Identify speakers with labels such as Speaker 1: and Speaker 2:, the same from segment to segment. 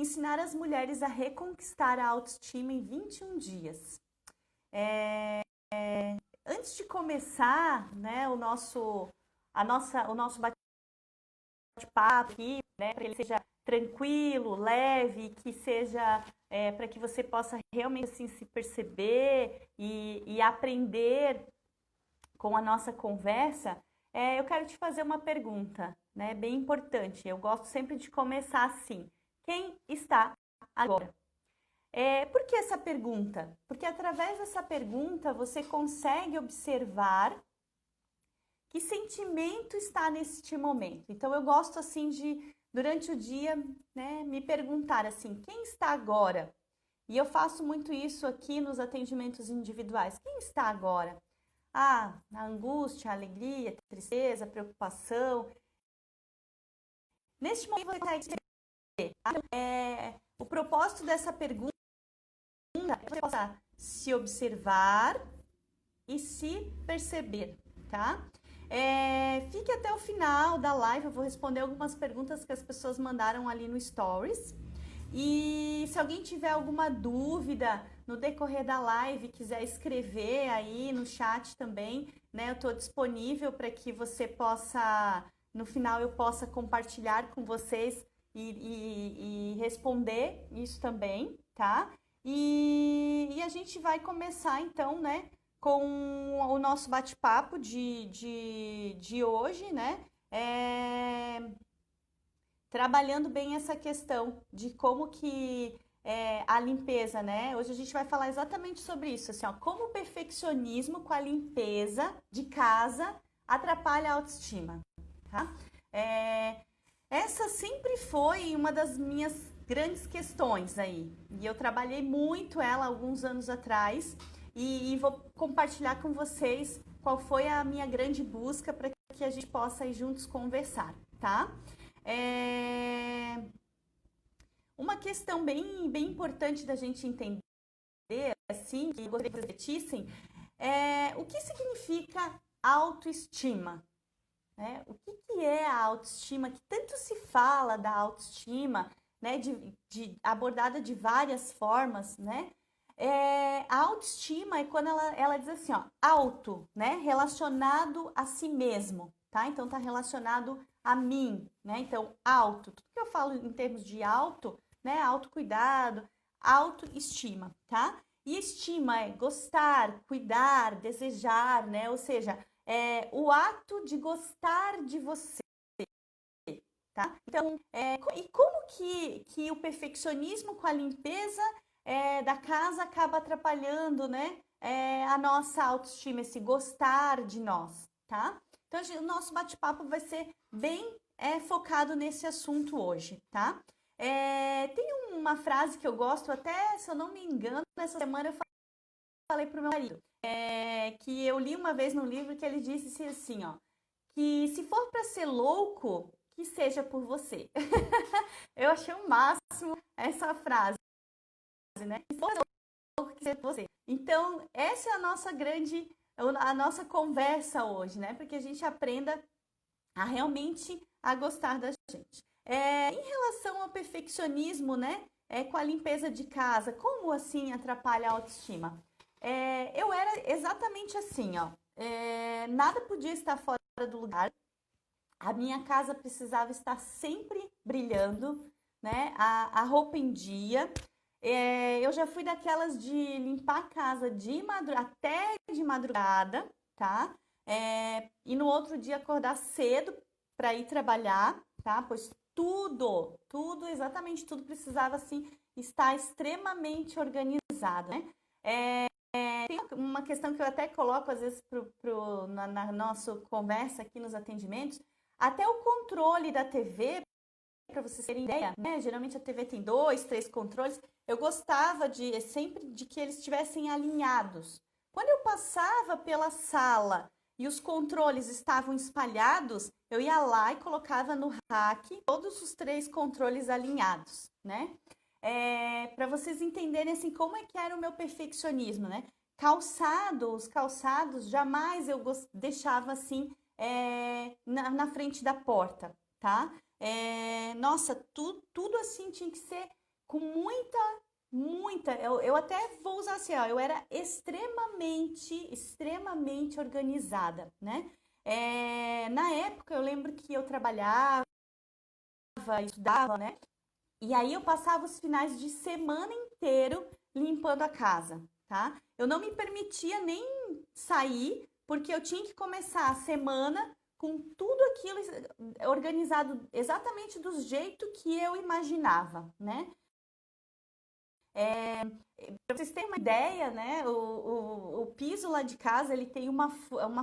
Speaker 1: ensinar as mulheres a reconquistar a autoestima em 21 dias. Antes de começar, né, o nosso bate-papo aqui, né, para ele seja tranquilo, leve, que seja para que você possa realmente assim, se perceber e aprender com a nossa conversa, eu quero te fazer uma pergunta, né, bem importante. Eu gosto sempre de começar assim. Quem está agora? Por que essa pergunta? Porque através dessa pergunta você consegue observar que sentimento está neste momento. Então eu gosto assim de, durante o dia, né, me perguntar assim, quem está agora? E eu faço muito isso aqui nos atendimentos individuais. Quem está agora? A angústia, a alegria, a tristeza, a preocupação. Neste momento você consegue perceber. O propósito dessa pergunta é que você possa se observar e se perceber, tá? Fique até o final da live, eu vou responder algumas perguntas que as pessoas mandaram ali no Stories. E se alguém tiver alguma dúvida no decorrer da live, quiser escrever aí no chat também, né? Eu estou disponível para que você possa, no final eu possa compartilhar com vocês e responder isso também, tá? E a gente vai começar então, né? Com o nosso bate-papo de hoje, né? Trabalhando bem essa questão de como que a limpeza, né? Hoje a gente vai falar exatamente sobre isso, assim, ó, como o perfeccionismo com a limpeza de casa atrapalha a autoestima, tá? Essa sempre foi uma das minhas grandes questões aí, e eu trabalhei muito ela alguns anos atrás, e vou compartilhar com vocês qual foi a minha grande busca para que a gente possa ir juntos conversar, tá? Uma questão bem importante da gente entender, assim, que eu gostaria que vocês refletissem, o que significa autoestima? Né? O que é a autoestima? Que tanto se fala da autoestima, né? Abordada de várias formas, né? A autoestima é quando ela diz assim, ó, auto, né? Relacionado a si mesmo, tá? Então tá relacionado a mim, né? Então, auto, tudo que eu falo em termos de auto, né? Autocuidado, autoestima, tá? E estima é gostar, cuidar, desejar, né? Ou seja, o ato de gostar de você, tá? Então, e como que o perfeccionismo com a limpeza da casa acaba atrapalhando, né? A nossa autoestima, esse gostar de nós, tá? Então, o nosso bate-papo vai ser bem focado nesse assunto hoje, tá? Tem uma frase que eu gosto, até, se eu não me engano, nessa semana eu falei pro meu marido, que eu li uma vez no livro que ele disse assim, ó, que se for para ser louco, que seja por você. Eu achei o máximo essa frase, né? Se for louco, que seja por você. Então, essa é a nossa conversa hoje, né? Porque a gente aprenda a realmente a gostar da gente. Em relação ao perfeccionismo, né? Com a limpeza de casa, como assim atrapalha a autoestima? Eu era exatamente assim, ó. Nada podia estar fora do lugar. A minha casa precisava estar sempre brilhando, né? A roupa em dia. Eu já fui daquelas de limpar a casa até de madrugada, tá? E no outro dia acordar cedo para ir trabalhar, tá? Pois exatamente tudo precisava assim estar extremamente organizado, né? Tem uma questão que eu até coloco às vezes na nossa conversa aqui nos atendimentos, até o controle da TV, para vocês terem ideia, né? Geralmente a TV tem 2, 3 controles. Eu gostava sempre de que eles estivessem alinhados. Quando eu passava pela sala e os controles estavam espalhados, eu ia lá e colocava no rack todos os 3 controles alinhados, né? Para vocês entenderem assim como é que era o meu perfeccionismo, né? Os calçados, jamais eu deixava assim na frente da porta, tá? Nossa, tudo assim tinha que ser com eu até vou usar assim, ó, eu era extremamente organizada, né? Na época eu lembro que eu trabalhava, estudava, né? E aí eu passava os finais de semana inteiro limpando a casa, tá? Eu não me permitia nem sair, porque eu tinha que começar a semana com tudo aquilo organizado exatamente do jeito que eu imaginava, né? Para vocês terem uma ideia, né? O piso lá de casa ele tem uma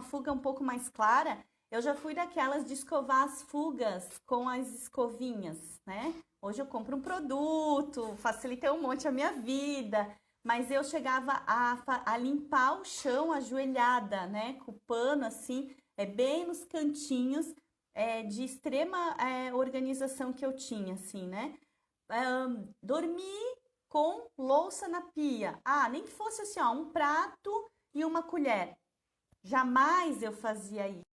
Speaker 1: fuga um pouco mais clara. Eu já fui daquelas de escovar as fugas com as escovinhas, né? Hoje eu compro um produto, facilitei um monte a minha vida, mas eu chegava a limpar o chão ajoelhada, né? Com o pano assim, bem nos cantinhos, de extrema organização que eu tinha, assim, né? Dormir com louça na pia. Ah, nem que fosse assim, ó, um prato e uma colher. Jamais eu fazia isso.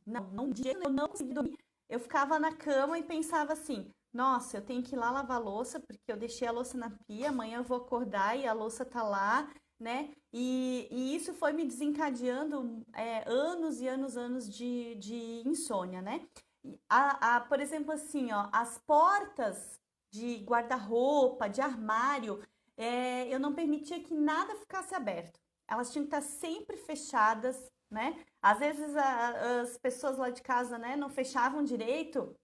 Speaker 1: Não, dia eu não conseguia dormir. Eu ficava na cama e pensava assim: nossa, eu tenho que ir lá lavar a louça, porque eu deixei a louça na pia, amanhã eu vou acordar e a louça tá lá, né? E isso foi me desencadeando anos e anos de insônia, né? Por exemplo, assim, ó, as portas de guarda-roupa, de armário, eu não permitia que nada ficasse aberto. Elas tinham que estar sempre fechadas, né? Às vezes as pessoas lá de casa, né, não fechavam direito.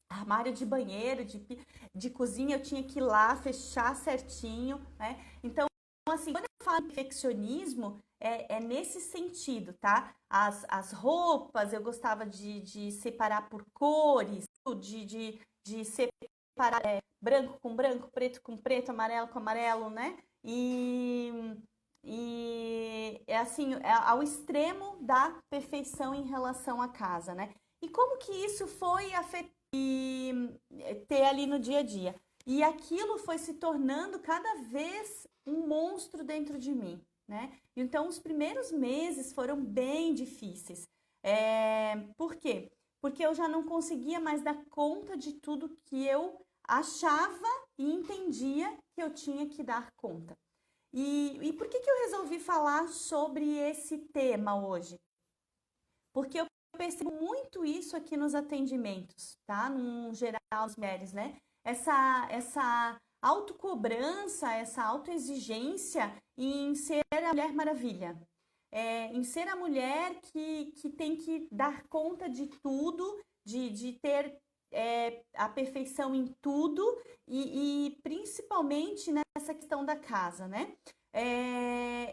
Speaker 1: Armário de banheiro, de cozinha, eu tinha que ir lá fechar certinho, né? Então, assim, quando eu falo em perfeccionismo, é nesse sentido, tá? As roupas, eu gostava de separar por cores, de separar branco com branco, preto com preto, amarelo com amarelo, né? E é assim, ao extremo da perfeição em relação à casa, né? E como que isso foi afetado ter ali no dia a dia? E aquilo foi se tornando cada vez um monstro dentro de mim, né? Então, os primeiros meses foram bem difíceis. Por quê? Porque eu já não conseguia mais dar conta de tudo que eu achava e entendia que eu tinha que dar conta. E por que eu resolvi falar sobre esse tema hoje? Porque eu percebo muito isso aqui nos atendimentos, tá? No geral, as mulheres, né? Essa autocobrança, essa autoexigência em ser a Mulher Maravilha. Em ser a mulher que tem que dar conta de tudo, de ter a perfeição em tudo e principalmente nessa questão da casa, né?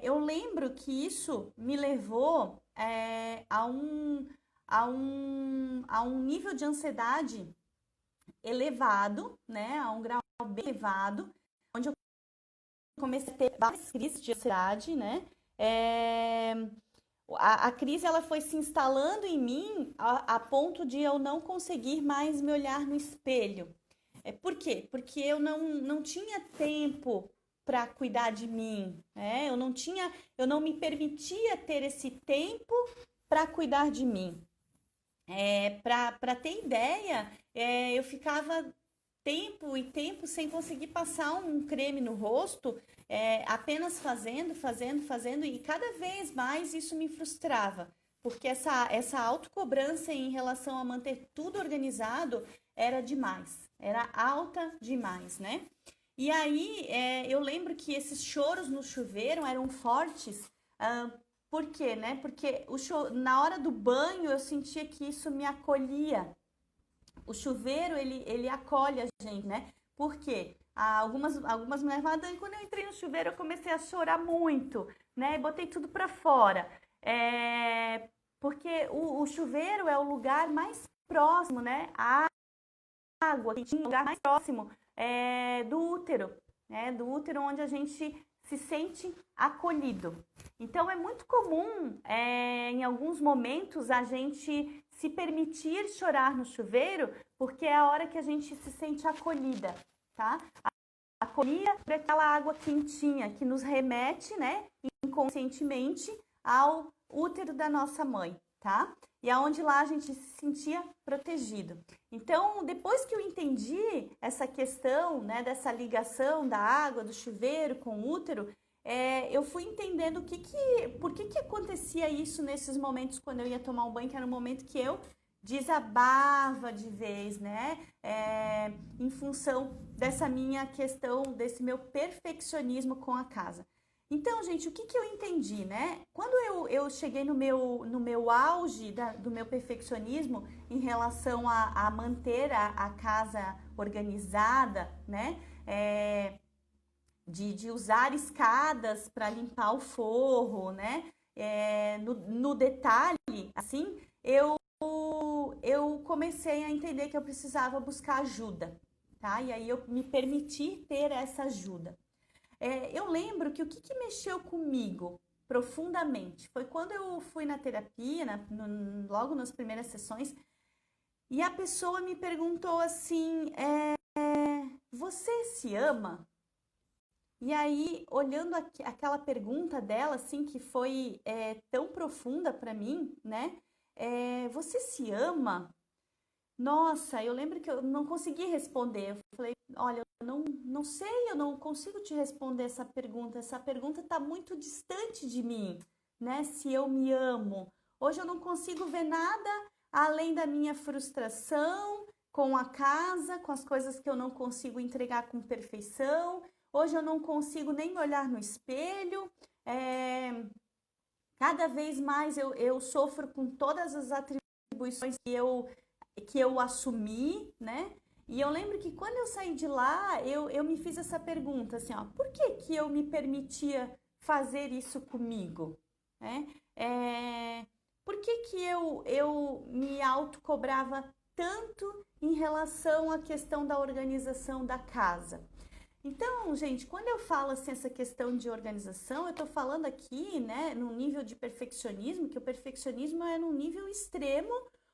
Speaker 1: Eu lembro que isso me levou a um nível de ansiedade elevado, né? A um grau bem elevado, onde eu comecei a ter várias crises de ansiedade, né? A crise ela foi se instalando em mim a ponto de eu não conseguir mais me olhar no espelho. Por quê? Porque eu não tinha tempo para cuidar de mim, né? Eu não me permitia ter esse tempo para cuidar de mim. Para ter ideia, eu ficava tempo e tempo sem conseguir passar um creme no rosto, apenas fazendo, e cada vez mais isso me frustrava, porque essa autocobrança em relação a manter tudo organizado era demais, era alta demais, né? E aí eu lembro que esses choros no chuveiro eram fortes. Por quê, né? Porque na hora do banho eu sentia que isso me acolhia. O chuveiro, ele acolhe a gente, né? Por quê? Algumas mulheres falam, Dani, quando eu entrei no chuveiro eu comecei a chorar muito, né? E botei tudo para fora. Porque o chuveiro é o lugar mais próximo, né? A água, o lugar mais próximo do útero, né? Do útero onde a gente se sente acolhido. Então, é muito comum, em alguns momentos, a gente se permitir chorar no chuveiro, porque é a hora que a gente se sente acolhida, tá? Acolhida por aquela água quentinha que nos remete, né, inconscientemente ao útero da nossa mãe, tá? e aonde lá a gente se sentia protegido. Então, depois que eu entendi essa questão, né, dessa ligação da água, do chuveiro com o útero, eu fui entendendo por que acontecia isso nesses momentos quando eu ia tomar um banho, que era um momento que eu desabava de vez, né? Em função dessa minha questão, desse meu perfeccionismo com a casa. Então, gente, o que eu entendi, né? Quando eu cheguei no meu auge do meu perfeccionismo em relação a manter a casa organizada, né? De usar escadas para limpar o forro, né? No detalhe, assim, eu comecei a entender que eu precisava buscar ajuda, tá? E aí eu me permiti ter essa ajuda. Eu lembro que o que mexeu comigo profundamente foi quando eu fui na terapia, logo nas primeiras sessões, e a pessoa me perguntou assim, você se ama? E aí, olhando aquela pergunta dela, assim, que foi tão profunda para mim, né? Você se ama? Nossa, eu lembro que eu não consegui responder. Eu falei, olha, eu não sei, eu não consigo te responder essa pergunta. Essa pergunta está muito distante de mim, né? Se eu me amo. Hoje eu não consigo ver nada além da minha frustração com a casa, com as coisas que eu não consigo entregar com perfeição. Hoje eu não consigo nem olhar no espelho. Cada vez mais eu sofro com todas as atribuições que eu assumi, né? E eu lembro que quando eu saí de lá, eu me fiz essa pergunta, assim, ó, por que eu me permitia fazer isso comigo? Né? Por que eu me autocobrava tanto em relação à questão da organização da casa? Então, gente, quando eu falo assim, essa questão de organização, eu estou falando aqui, né, num nível de perfeccionismo, que o perfeccionismo é num nível extremo,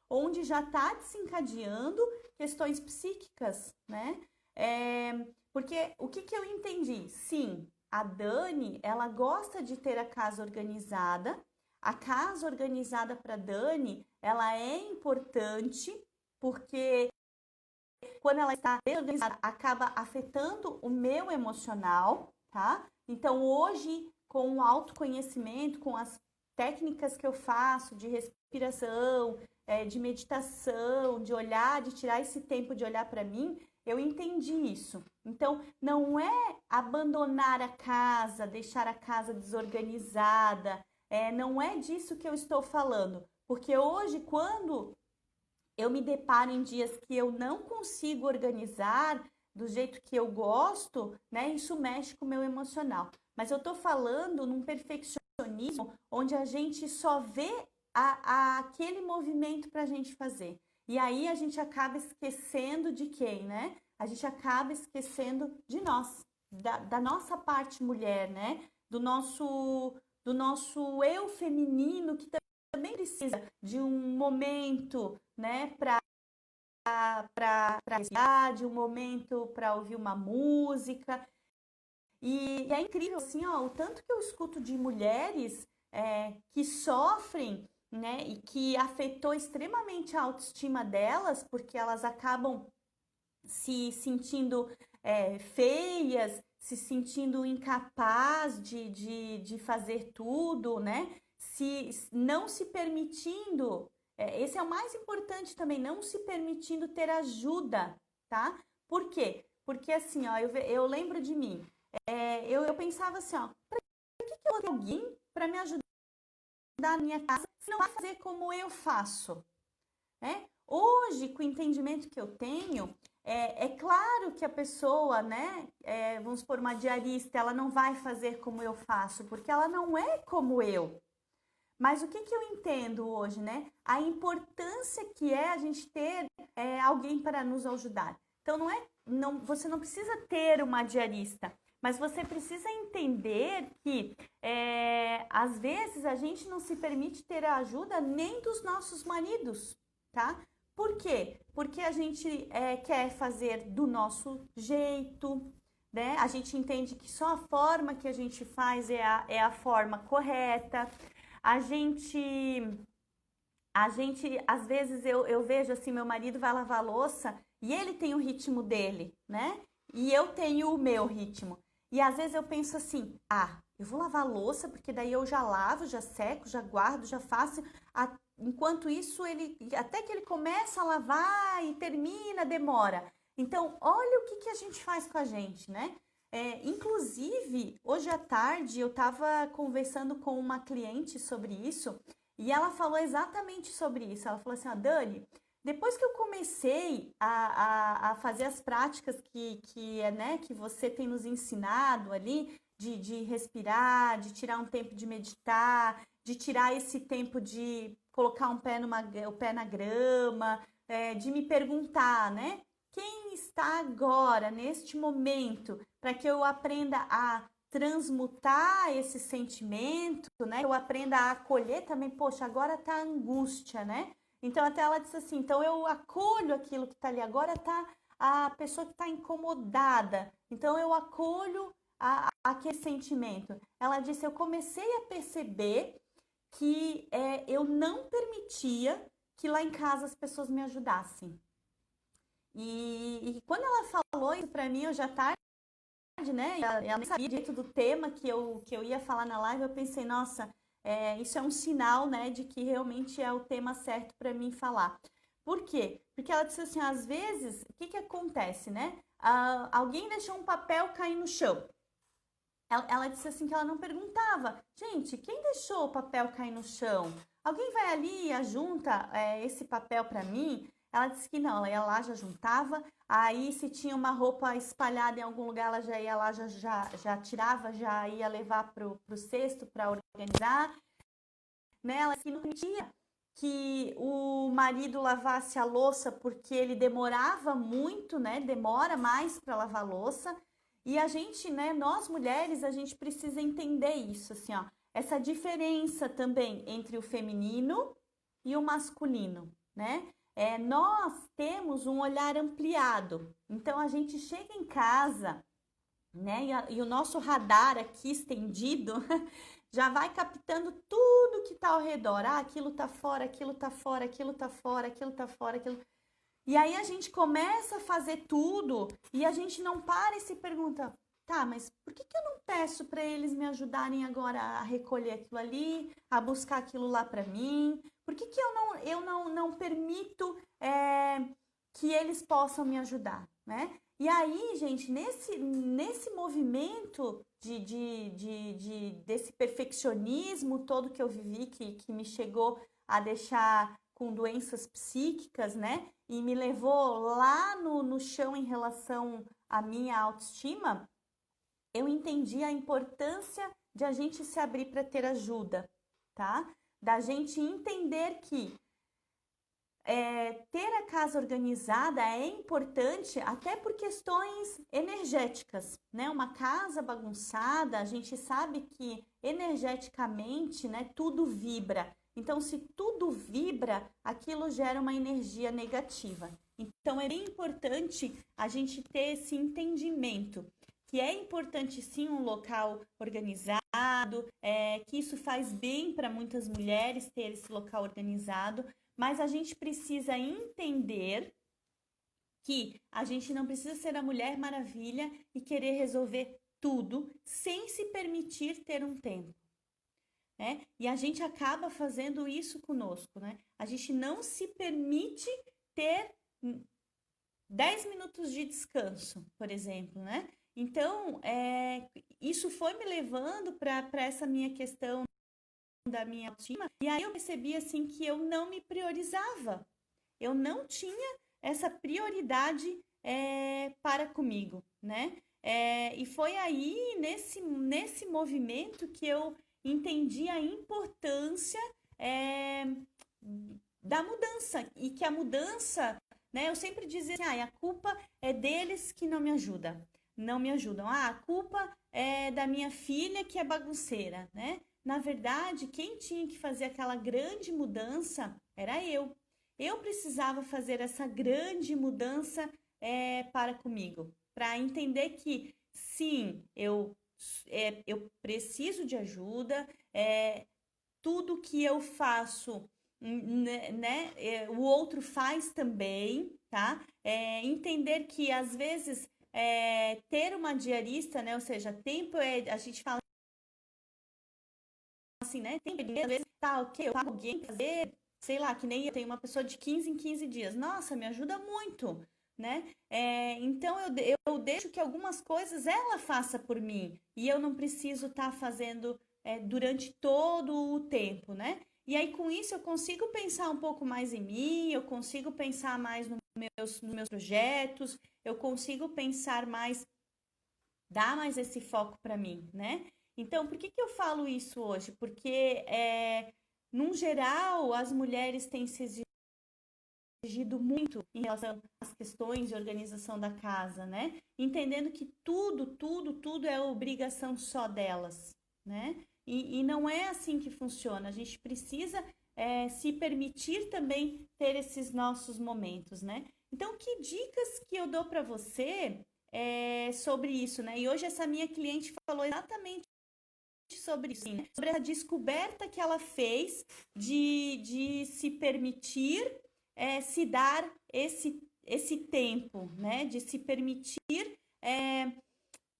Speaker 1: onde já está desencadeando questões psíquicas, né? Porque o que eu entendi? Sim, a Dani, ela gosta de ter a casa organizada. A casa organizada para Dani, ela é importante, porque quando ela está desorganizada, acaba afetando o meu emocional, tá? Então, hoje, com o autoconhecimento, com as técnicas que eu faço de respiração, de meditação, de olhar, de tirar esse tempo de olhar para mim, eu entendi isso. Então, não é abandonar a casa, deixar a casa desorganizada, não é disso que eu estou falando. Porque hoje, quando eu me deparo em dias que eu não consigo organizar do jeito que eu gosto, né? Isso mexe com o meu emocional. Mas eu tô falando num perfeccionismo onde a gente só vê aquele movimento para a gente fazer. E aí a gente acaba esquecendo de quem, né? A gente acaba esquecendo de nós, da nossa parte mulher, né? Do nosso eu feminino que também precisa de um momento, né, para respirar, de um momento para ouvir uma música. E é incrível, assim, ó, o tanto que eu escuto de mulheres que sofrem, né, e que afetou extremamente a autoestima delas, porque elas acabam se sentindo feias, se sentindo incapaz de fazer tudo, né? Não se permitindo, esse é o mais importante também, não se permitindo ter ajuda, tá? Por quê? Porque assim, ó, eu lembro de mim, eu pensava assim, ó, para que eu vou ter alguém para me ajudar na minha casa se não vai fazer como eu faço, né? Hoje, com o entendimento que eu tenho, é claro que a pessoa, né, vamos supor, uma diarista, ela não vai fazer como eu faço, porque ela não é como eu. Mas o que eu entendo hoje, né? A importância que é a gente ter alguém para nos ajudar. Então, você não precisa ter uma diarista, mas você precisa entender que, às vezes, a gente não se permite ter a ajuda nem dos nossos maridos, tá? Por quê? Porque a gente quer fazer do nosso jeito, né? A gente entende que só a forma que a gente faz é a forma correta. A gente A gente, às vezes, eu vejo assim, meu marido vai lavar a louça e ele tem o ritmo dele, né? E eu tenho o meu ritmo. E às vezes eu penso assim, ah, eu vou lavar a louça porque daí eu já lavo, já seco, já guardo, já faço. Enquanto isso, ele, até que ele começa a lavar e termina, demora. Então, olha o que que a gente faz com a gente, né? Inclusive, hoje à tarde eu estava conversando com uma cliente sobre isso e ela falou exatamente sobre isso. Ela falou assim: ah, Dani, depois que eu comecei a fazer as práticas né, que você tem nos ensinado ali, de respirar, de tirar um tempo de meditar, de tirar esse tempo de colocar o pé na grama, de me perguntar, né? Quem está agora, neste momento, para que eu aprenda a transmutar esse sentimento, né? Eu aprenda a acolher também, poxa, agora tá a angústia, né? Então até ela disse assim, então eu acolho aquilo que está ali, agora tá a pessoa que está incomodada, então eu acolho aquele sentimento. Ela disse, eu comecei a perceber que eu não permitia que lá em casa as pessoas me ajudassem. E quando ela falou isso para mim, hoje à tarde, né? Ela nem sabia direito do tema que eu ia falar na live. Eu pensei, nossa, isso é um sinal, né, de que realmente é o tema certo para mim falar. Por quê? Porque ela disse assim, às vezes, o que que acontece, né? Alguém deixou um papel cair no chão. Ela disse assim que ela não perguntava, gente, quem deixou o papel cair no chão? Alguém vai ali e ajunta esse papel para mim? Ela disse que não, ela ia lá, já juntava, aí se tinha uma roupa espalhada em algum lugar, ela já ia lá, já tirava, já ia levar pro cesto para organizar, né? Ela disse que não permitia que o marido lavasse a louça porque ele demorava muito, né? Demora mais para lavar a louça. E a gente, né, nós mulheres, a gente precisa entender isso, assim, ó, essa diferença também entre o feminino e o masculino, né? Nós temos um olhar ampliado. Então a gente chega em casa, né, e o nosso radar aqui estendido já vai captando tudo que está ao redor. Ah, aquilo está fora, aquilo está fora, aquilo está fora, aquilo está fora, aquilo. E aí a gente começa a fazer tudo e a gente não para e se pergunta, tá, mas por que que eu não peço para eles me ajudarem agora a recolher aquilo ali, a buscar aquilo lá para mim? Por que que eu não permito que eles possam me ajudar, né? E aí, gente, nesse movimento desse perfeccionismo todo que eu vivi, que me chegou a deixar com doenças psíquicas, né? E me levou lá no chão em relação à minha autoestima, eu entendi a importância de a gente se abrir para ter ajuda, tá? Da gente entender que ter a casa organizada é importante até por questões energéticas, né? Uma casa bagunçada, a gente sabe que energeticamente, né, tudo vibra. Então, se tudo vibra, aquilo gera uma energia negativa. Então, é bem importante a gente ter esse entendimento que é importante sim um local organizado, que isso faz bem para muitas mulheres ter esse local organizado, mas a gente precisa entender que a gente não precisa ser a Mulher Maravilha e querer resolver tudo sem se permitir ter um tempo, né? E a gente acaba fazendo isso conosco, né? A gente não se permite ter 10 minutos de descanso, por exemplo, né? Então, isso foi me levando para essa minha questão da minha autoestima, e aí eu percebi assim que eu não me priorizava, eu não tinha essa prioridade para comigo, né? E foi aí nesse movimento que eu entendi a importância da mudança, e que a mudança, né? Eu sempre dizia assim, a culpa é deles que não me ajudam. A culpa é da minha filha que é bagunceira, né? Na verdade, quem tinha que fazer aquela grande mudança era eu. Eu precisava fazer essa grande mudança para comigo, para entender que sim, eu preciso de ajuda, tudo que eu faço né, o outro faz também, tá? Entender que às vezes ter uma diarista, né? Ou seja, tempo a gente fala assim, né? Tempo às vezes tá ok, eu pago alguém pra fazer, sei lá, que nem eu tenho uma pessoa de 15 em 15 dias. Nossa, me ajuda muito, né? Então eu deixo que algumas coisas ela faça por mim e eu não preciso estar fazendo durante todo o tempo, né? E aí com isso eu consigo pensar um pouco mais em mim, eu consigo pensar mais nos meus projetos, eu consigo pensar mais, dar mais esse foco para mim, né? Então, por que eu falo isso hoje? Porque, num geral, as mulheres têm se exigido muito em relação às questões de organização da casa, né? Entendendo que tudo é obrigação só delas, né? E não é assim que funciona. A gente precisa se permitir também ter esses nossos momentos, né? Então, que dicas que eu dou para você sobre isso, né? E hoje essa minha cliente falou exatamente sobre isso, né? Sobre a descoberta que ela fez de se permitir se dar esse tempo, né? De se permitir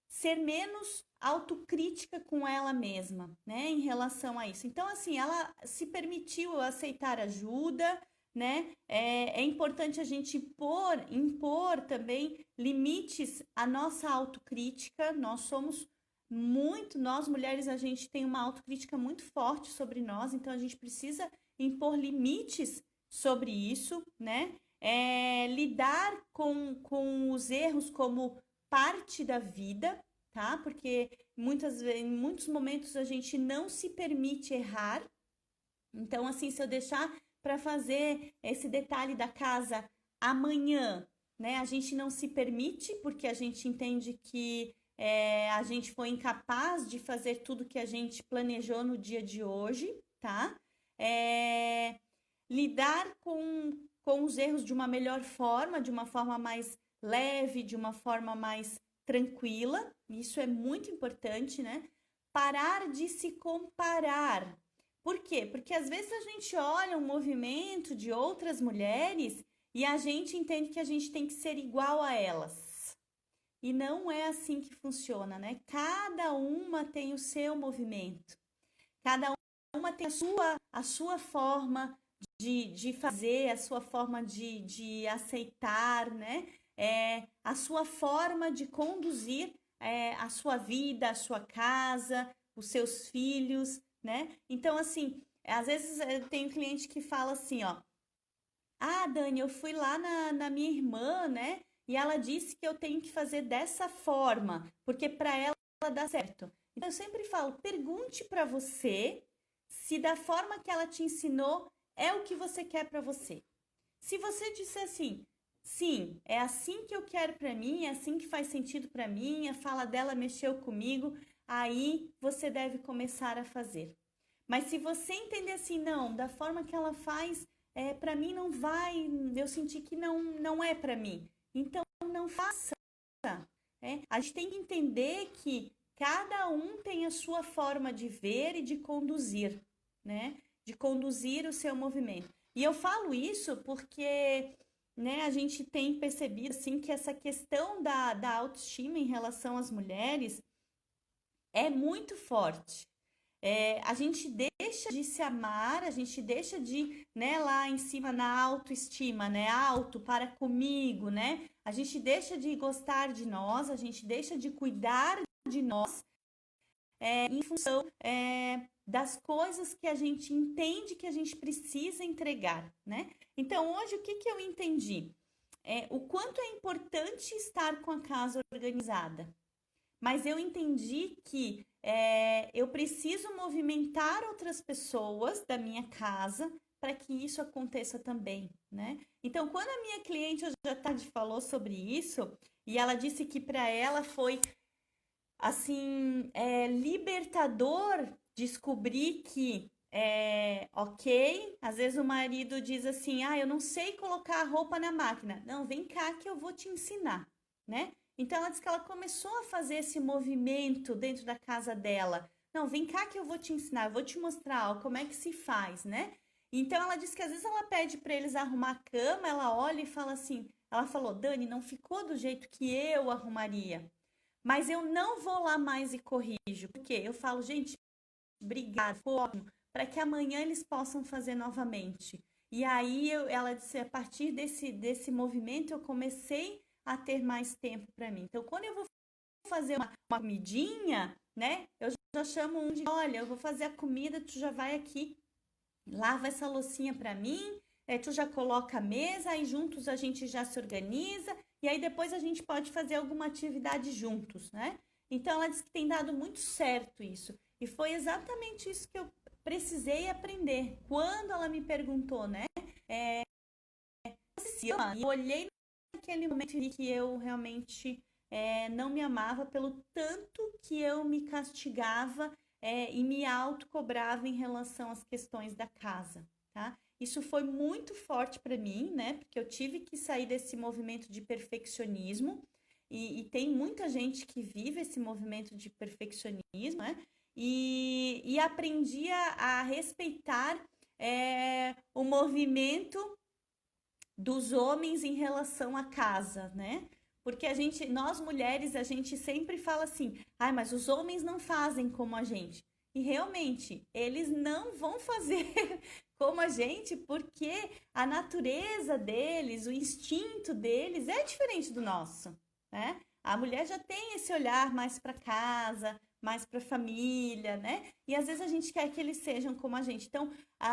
Speaker 1: ser menos autocrítica com ela mesma, né? Em relação a isso. Então, assim, ela se permitiu aceitar ajuda, né? É importante a gente impor também limites à nossa autocrítica. Nós mulheres, a gente tem uma autocrítica muito forte sobre nós, então a gente precisa impor limites sobre isso, né? Lidar com os erros como parte da vida, tá? Porque em muitos momentos a gente não se permite errar. Então, assim, se eu deixar para fazer esse detalhe da casa amanhã, né? A gente não se permite, porque a gente entende que a gente foi incapaz de fazer tudo que a gente planejou no dia de hoje, tá? Lidar com os erros de uma melhor forma, de uma forma mais leve, de uma forma mais tranquila, isso é muito importante, né? Parar de se comparar. Por quê? Porque às vezes a gente olha um movimento de outras mulheres e a gente entende que a gente tem que ser igual a elas. E não é assim que funciona, né? Cada uma tem o seu movimento. Cada uma tem a sua forma de fazer, a sua forma de aceitar, né? A sua forma de conduzir a sua vida, a sua casa, os seus filhos, né? Então, assim, às vezes eu tenho cliente que fala assim, ó, ah, Dani, eu fui lá na minha irmã, né? E ela disse que eu tenho que fazer dessa forma, porque para ela dá certo. Então, eu sempre falo, pergunte para você se da forma que ela te ensinou é o que você quer para você. Se você disser assim, sim, é assim que eu quero para mim, é assim que faz sentido para mim, a fala dela mexeu comigo, aí você deve começar a fazer. Mas se você entender assim, não, da forma que ela faz, para mim não vai, eu senti que não é para mim. Então não faça. A gente tem que entender que cada um tem a sua forma de ver e de conduzir, né? De conduzir o seu movimento. E eu falo isso porque, né, a gente tem percebido assim que essa questão da autoestima em relação às mulheres é muito forte. A gente deixa de se amar, a gente deixa de, né, lá em cima na autoestima, né, alto para comigo, né? A gente deixa de gostar de nós, a gente deixa de cuidar de nós em função das coisas que a gente entende que a gente precisa entregar, né? Então, hoje, o que eu entendi? O quanto é importante estar com a casa organizada. Mas eu entendi que eu preciso movimentar outras pessoas da minha casa para que isso aconteça também, né? Então, quando a minha cliente hoje à tarde falou sobre isso, e ela disse que para ela foi, assim, libertador descobrir que, ok, às vezes o marido diz assim, ah, eu não sei colocar a roupa na máquina. Não, vem cá que eu vou te ensinar, né? Então, ela disse que ela começou a fazer esse movimento dentro da casa dela. Não, vem cá que eu vou te ensinar, eu vou te mostrar ó, como é que se faz, né? Então ela disse que às vezes ela pede para eles arrumar a cama, ela olha e fala assim, ela falou, Dani, não ficou do jeito que eu arrumaria, mas eu não vou lá mais e corrijo, porque eu falo, gente, obrigada, para que amanhã eles possam fazer novamente. E aí ela disse, a partir desse movimento eu comecei a ter mais tempo para mim. Então quando eu vou fazer uma comidinha, né? Eu já chamo um de, olha, eu vou fazer a comida, tu já vai aqui, lava essa loucinha para mim, tu já coloca a mesa, aí juntos a gente já se organiza, e aí depois a gente pode fazer alguma atividade juntos, né? Então ela disse que tem dado muito certo isso. E foi exatamente isso que eu precisei aprender. Quando ela me perguntou, né? Se ama, e eu olhei naquele momento e vi que eu realmente não me amava pelo tanto que eu me castigava e me autocobrava em relação às questões da casa, tá? Isso foi muito forte para mim, né? Porque eu tive que sair desse movimento de perfeccionismo e tem muita gente que vive esse movimento de perfeccionismo, né? E aprendi a respeitar o movimento dos homens em relação à casa, né? Porque nós mulheres, a gente sempre fala assim, ai, mas os homens não fazem como a gente. E realmente, eles não vão fazer como a gente, porque a natureza deles, o instinto deles é diferente do nosso, né? A mulher já tem esse olhar mais para casa, mais para a família, né? E às vezes a gente quer que eles sejam como a gente. Então,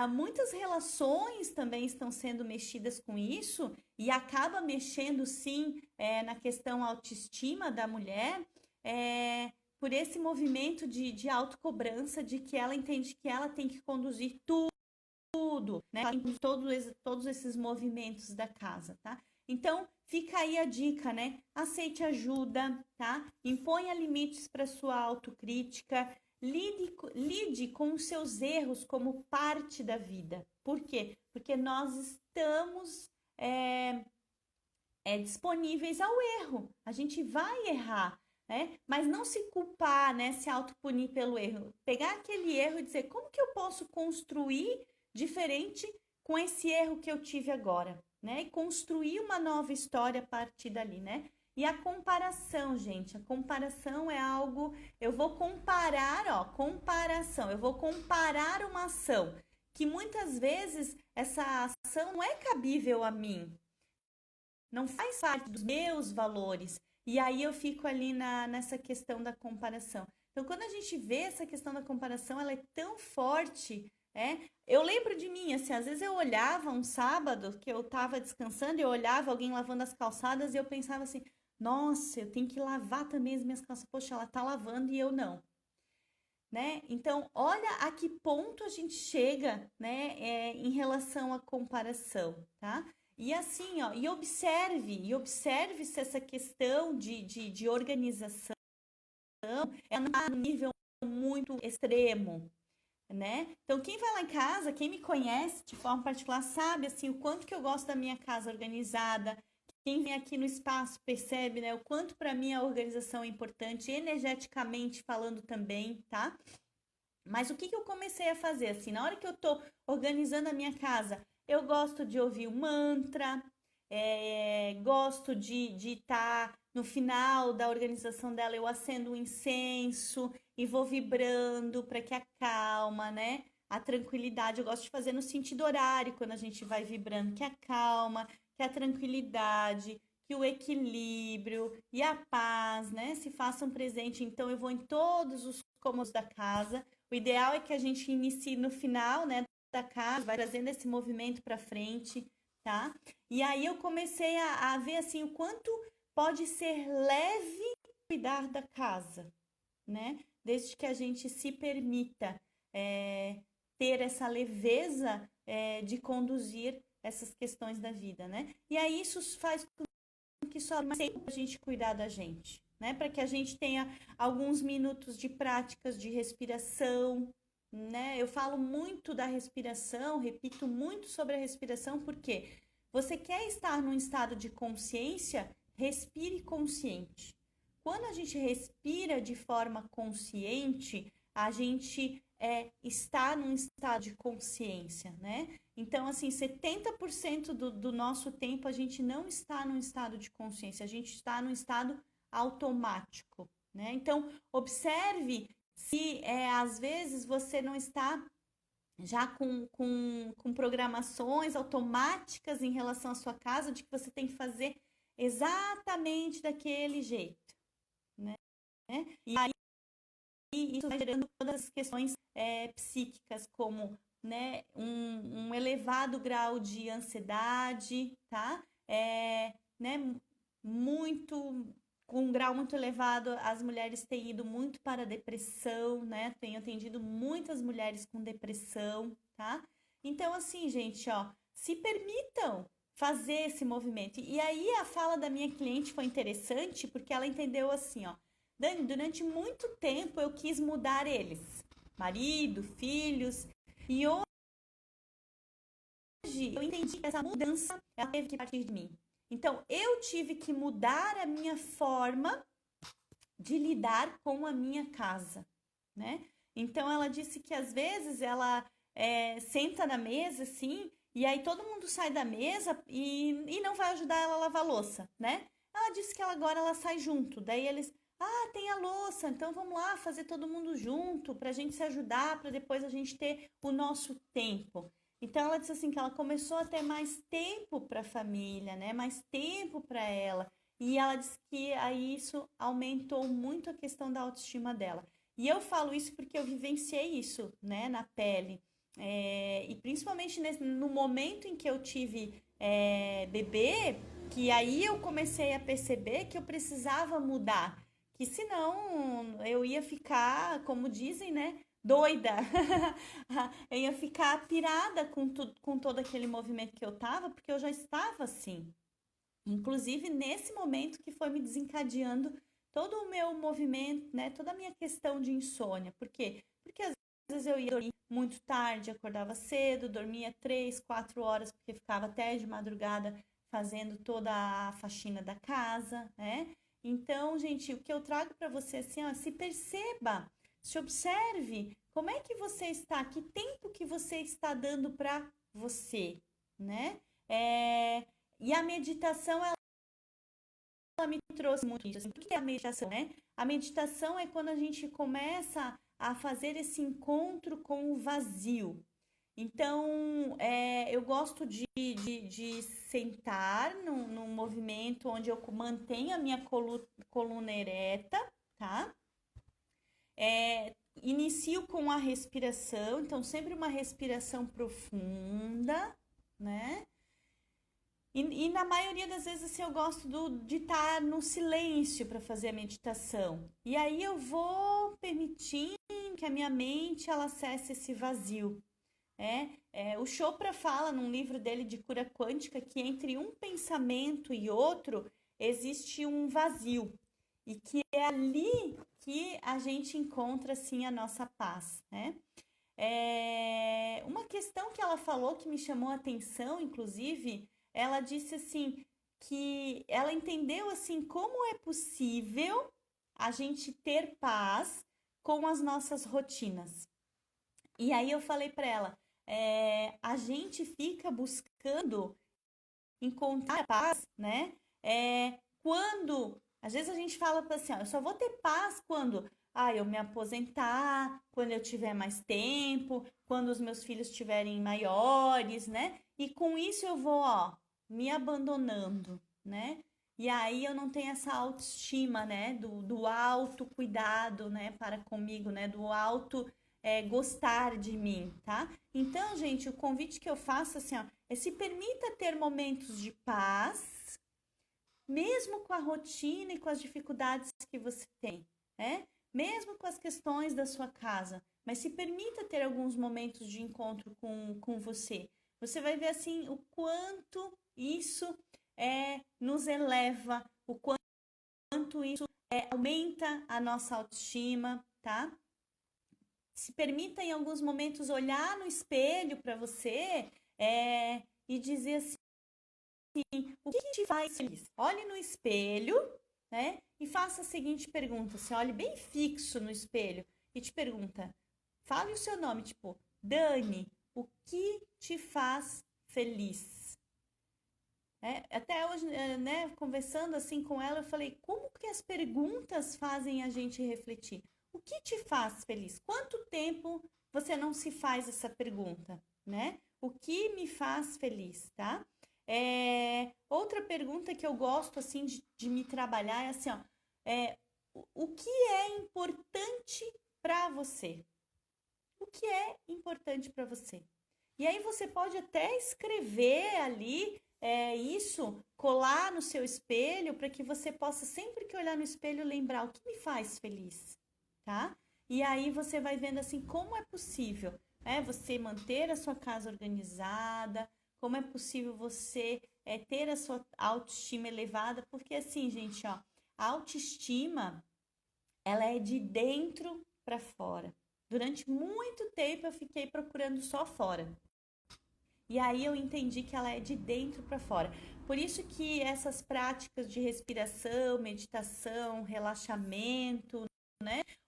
Speaker 1: muitas relações também estão sendo mexidas com isso e acaba mexendo, sim, na questão autoestima da mulher, por esse movimento de autocobrança, de que ela entende que ela tem que conduzir tudo, né? Todos esses movimentos da casa, tá? Então, fica aí a dica, né? Aceite ajuda, tá? Imponha limites para sua autocrítica, lide com os seus erros como parte da vida. Por quê? Porque nós estamos disponíveis ao erro. A gente vai errar, né? Mas não se culpar, né? Se autopunir pelo erro. Pegar aquele erro e dizer, como que eu posso construir diferente com esse erro que eu tive agora, né? E construir uma nova história a partir dali, né? E a comparação, gente, a comparação é algo, eu vou comparar, comparação, eu vou comparar uma ação, que muitas vezes essa ação não é cabível a mim, não faz parte dos meus valores, e aí eu fico ali nessa questão da comparação. Então, quando a gente vê essa questão da comparação, ela é tão forte, eu lembro de mim, assim, às vezes eu olhava um sábado que eu estava descansando, eu olhava alguém lavando as calçadas e eu pensava assim, nossa, eu tenho que lavar também as minhas calças, poxa, ela tá lavando e eu não, né? Então, olha a que ponto a gente chega, né, em relação à comparação, tá? E assim, ó, e observe se essa questão de organização é um nível muito extremo, né? Então, quem vai lá em casa, quem me conhece de forma particular, sabe, assim, o quanto que eu gosto da minha casa organizada. Quem vem aqui no espaço percebe, né, o quanto para mim a organização é importante, energeticamente falando também, tá? Mas o que eu comecei a fazer, assim, na hora que eu tô organizando a minha casa, eu gosto de ouvir o mantra, gosto de estar no final da organização dela, eu acendo um incenso e vou vibrando para que acalma, né? A tranquilidade, eu gosto de fazer no sentido horário, quando a gente vai vibrando, que acalma, que a tranquilidade, que o equilíbrio e a paz, né, se façam presente. Então, eu vou em todos os cômodos da casa. O ideal é que a gente inicie no final, né, da casa, vai trazendo esse movimento para frente, tá? E aí eu comecei a ver, assim, o quanto pode ser leve cuidar da casa, né? Desde que a gente se permita ter essa leveza de conduzir essas questões da vida, né? E aí isso faz com que só a gente cuidar da gente, né? Para que a gente tenha alguns minutos de práticas de respiração, né? Eu falo muito da respiração, repito muito sobre a respiração, porque você quer estar num estado de consciência, respire consciente. Quando a gente respira de forma consciente, a gente estar num estado de consciência, né? Então, assim, 70% do nosso tempo a gente não está num estado de consciência, a gente está num estado automático, né? Então, observe se às vezes você não está já com programações automáticas em relação à sua casa, de que você tem que fazer exatamente daquele jeito, né? E aí isso vai gerando todas as questões psíquicas, como, né, um elevado grau de ansiedade, tá? Né, muito, com um grau muito elevado, as mulheres têm ido muito para a depressão, né? Tenho atendido muitas mulheres com depressão, tá? Então, assim, gente, ó, se permitam fazer esse movimento. E aí a fala da minha cliente foi interessante, porque ela entendeu assim, ó, Dani, durante muito tempo eu quis mudar eles, marido, filhos, e hoje eu entendi que essa mudança ela teve que partir de mim. Então, eu tive que mudar a minha forma de lidar com a minha casa, né? Então, ela disse que às vezes ela senta na mesa, assim, e aí todo mundo sai da mesa e não vai ajudar ela a lavar a louça, né? Ela disse que agora ela sai junto, daí eles... tem a louça, então vamos lá fazer todo mundo junto, para a gente se ajudar, para depois a gente ter o nosso tempo. Então ela disse assim que ela começou a ter mais tempo para a família, né? Mais tempo para ela. E ela disse que aí isso aumentou muito a questão da autoestima dela. E eu falo isso porque eu vivenciei isso, né, na pele. E principalmente no momento em que eu tive bebê, que aí eu comecei a perceber que eu precisava mudar. Que senão eu ia ficar, como dizem, né, doida. Eu ia ficar pirada com todo aquele movimento que eu tava, porque eu já estava assim. Inclusive nesse momento que foi me desencadeando todo o meu movimento, né, toda a minha questão de insônia. Por quê? Porque às vezes eu ia dormir muito tarde, acordava cedo, dormia 3, 4 horas, porque ficava até de madrugada fazendo toda a faxina da casa, né? Então, gente, o que eu trago para você assim, ó, se perceba, se observe como é que você está, que tempo que você está dando para você, né? E a meditação, ela me trouxe muito isso. Assim, o que é a meditação, né? A meditação é quando a gente começa a fazer esse encontro com o vazio. Então, eu gosto de sentar num movimento onde eu mantenho a minha coluna ereta, tá? Inicio com a respiração, então sempre uma respiração profunda, né? E na maioria das vezes assim, eu gosto de estar no silêncio para fazer a meditação. E aí eu vou permitindo que a minha mente ela acesse esse vazio. O Chopra fala num livro dele de cura quântica que entre um pensamento e outro existe um vazio. E que é ali que a gente encontra assim a nossa paz, né? Uma questão que ela falou que me chamou a atenção, inclusive, ela disse assim que ela entendeu assim como é possível a gente ter paz com as nossas rotinas. E aí eu falei para ela, a gente fica buscando encontrar paz, né? Quando, às vezes a gente fala assim, ó, eu só vou ter paz quando eu me aposentar, quando eu tiver mais tempo, quando os meus filhos estiverem maiores, né? E com isso eu vou, ó, me abandonando, né? E aí eu não tenho essa autoestima, né? Do autocuidado, né? Para comigo, né? Do auto gostar de mim, tá? Então, gente, o convite que eu faço assim, ó, se permita ter momentos de paz, mesmo com a rotina e com as dificuldades que você tem, né? Mesmo com as questões da sua casa, mas se permita ter alguns momentos de encontro com você. Você vai ver assim o quanto isso nos eleva, o quanto isso aumenta a nossa autoestima, tá? Se permita em alguns momentos olhar no espelho para você e dizer assim, o que te faz feliz? Olhe no espelho, né? E faça a seguinte pergunta, você olhe bem fixo no espelho e te pergunta, Fale o seu nome, tipo, Dani, o que te faz feliz? Até hoje, né, conversando assim com ela, eu falei, como que as perguntas fazem a gente refletir? O que te faz feliz? Quanto tempo você não se faz essa pergunta, né? O que me faz feliz, tá? Outra pergunta que eu gosto, assim, de me trabalhar é assim, ó, o que é importante para você? O que é importante para você? E aí você pode até escrever ali isso, colar no seu espelho, para que você possa, sempre que olhar no espelho, lembrar o que me faz feliz, tá? E aí você vai vendo assim como é possível, você manter a sua casa organizada, como é possível você ter a sua autoestima elevada, porque assim, gente, ó, a autoestima, ela é de dentro para fora. Durante muito tempo eu fiquei procurando só fora. E aí eu entendi que ela é de dentro para fora. Por isso que essas práticas de respiração, meditação, relaxamento,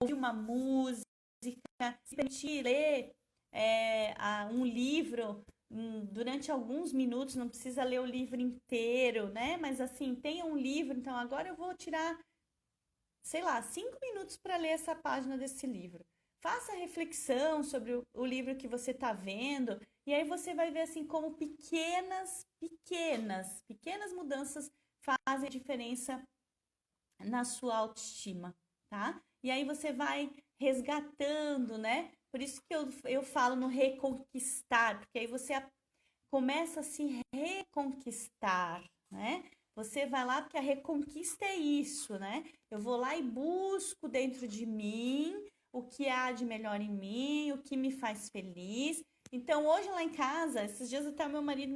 Speaker 1: ouvir uma música, se permitir ler um livro durante alguns minutos, não precisa ler o livro inteiro, né? Mas assim, tenha um livro, então agora eu vou tirar, sei lá, 5 minutos para ler essa página desse livro. Faça reflexão sobre o livro que você está vendo, e aí você vai ver assim como pequenas mudanças fazem diferença na sua autoestima, tá? E aí você vai resgatando, né? Por isso que eu falo no reconquistar, porque aí você começa a se reconquistar, né? Você vai lá porque a reconquista é isso, né? Eu vou lá e busco dentro de mim o que há de melhor em mim, o que me faz feliz. Então, hoje lá em casa, esses dias até meu marido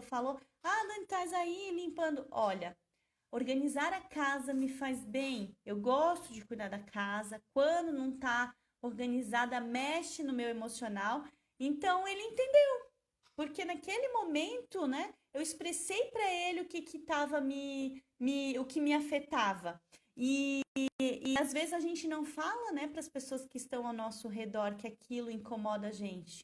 Speaker 1: falou, Dani, estás aí limpando. Olha, organizar a casa me faz bem. Eu gosto de cuidar da casa. Quando não tá organizada, mexe no meu emocional. Então, ele entendeu. Porque naquele momento, né, eu expressei para ele o que tava o que me afetava. E às vezes a gente não fala, né, para as pessoas que estão ao nosso redor que aquilo incomoda a gente,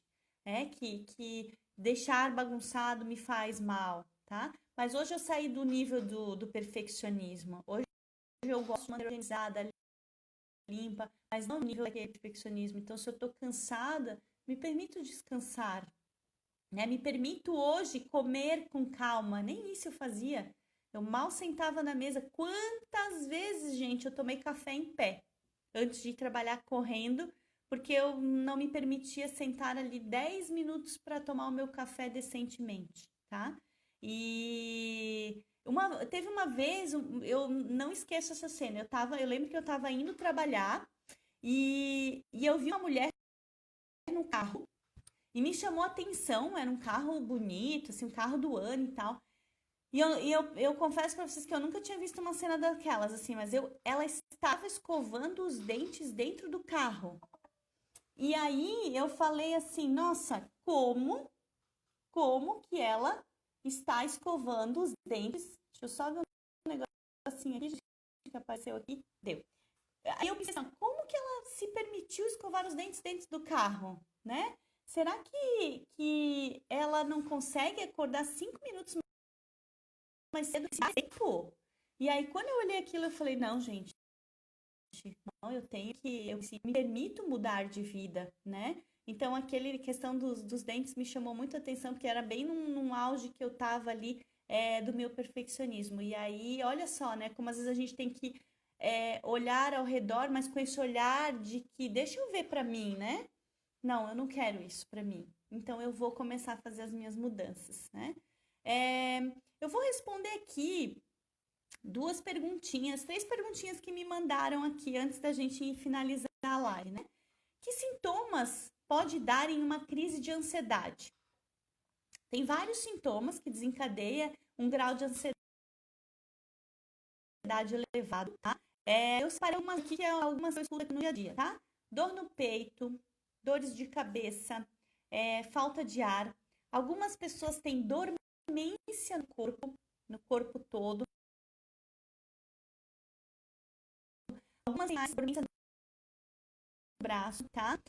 Speaker 1: que deixar bagunçado me faz mal, tá? Mas hoje eu saí do nível do perfeccionismo. Hoje eu gosto de manter organizada, limpa, mas não no nível daquele perfeccionismo. Então, se eu tô cansada, me permito descansar, né? Me permito hoje comer com calma. Nem isso eu fazia. Eu mal sentava na mesa. Quantas vezes, gente, eu tomei café em pé antes de trabalhar correndo, porque eu não me permitia sentar ali 10 minutos para tomar o meu café decentemente, tá? E teve uma vez, eu não esqueço essa cena. Eu lembro que eu estava indo trabalhar e eu vi uma mulher no carro e me chamou a atenção. Era um carro bonito, assim, um carro do ano e tal. E eu confesso para vocês que eu nunca tinha visto uma cena daquelas, assim, mas ela estava escovando os dentes dentro do carro. E aí eu falei assim, nossa, como que ela está escovando os dentes? Deixa eu só ver um negocinho aqui que apareceu aqui. Deu. Aí eu pensei assim, como que ela se permitiu escovar os dentes dentro do carro, né? Será que ela não consegue acordar 5 minutos mais cedo que tempo? E aí, quando eu olhei aquilo, eu falei, não, gente, não, eu me permito mudar de vida, né? Então, aquele questão dos dentes me chamou muito a atenção, porque era bem num auge que eu tava ali do meu perfeccionismo. E aí, olha só, né? Como às vezes a gente tem que olhar ao redor, mas com esse olhar de que, deixa eu ver para mim, né? Não, eu não quero isso para mim. Então, eu vou começar a fazer as minhas mudanças, né? Eu vou responder aqui três perguntinhas que me mandaram aqui antes da gente finalizar a live, né? Que sintomas pode dar em uma crise de ansiedade? Tem vários sintomas que desencadeia um grau de ansiedade elevado, tá? Eu separei algumas aqui, que é algumas que eu escuto aqui no dia a dia, tá? Dor no peito, dores de cabeça, falta de ar. Algumas pessoas têm dormência no corpo todo. Algumas têm dormência braço, tá?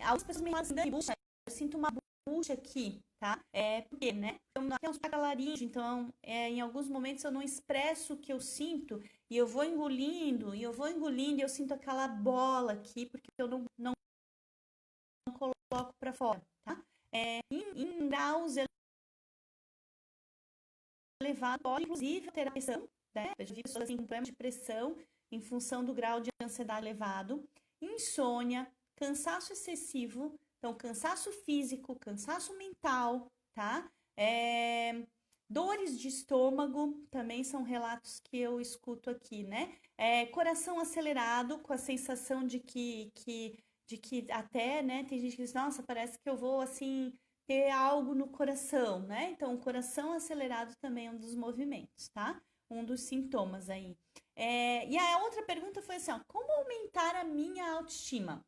Speaker 1: Algumas pessoas me falam assim, bucha, eu sinto uma bucha aqui, tá? Porque, né? Eu tenho um laringe, então, em alguns momentos eu não expresso o que eu sinto e eu vou engolindo, e eu sinto aquela bola aqui, porque eu não coloco para fora, tá? Em graus elevados, pode inclusive ter a pressão, né? Eu já vi pessoas assim, com problema de pressão em função do grau de ansiedade elevado, insônia, cansaço excessivo, então cansaço físico, cansaço mental, tá? Dores de estômago também são relatos que eu escuto aqui, né? Coração acelerado, com a sensação de que até, né, tem gente que diz, nossa, parece que eu vou, assim, ter algo no coração, né? Então, o coração acelerado também é um dos movimentos, tá? Um dos sintomas aí. E a outra pergunta foi assim, ó, como aumentar a minha autoestima?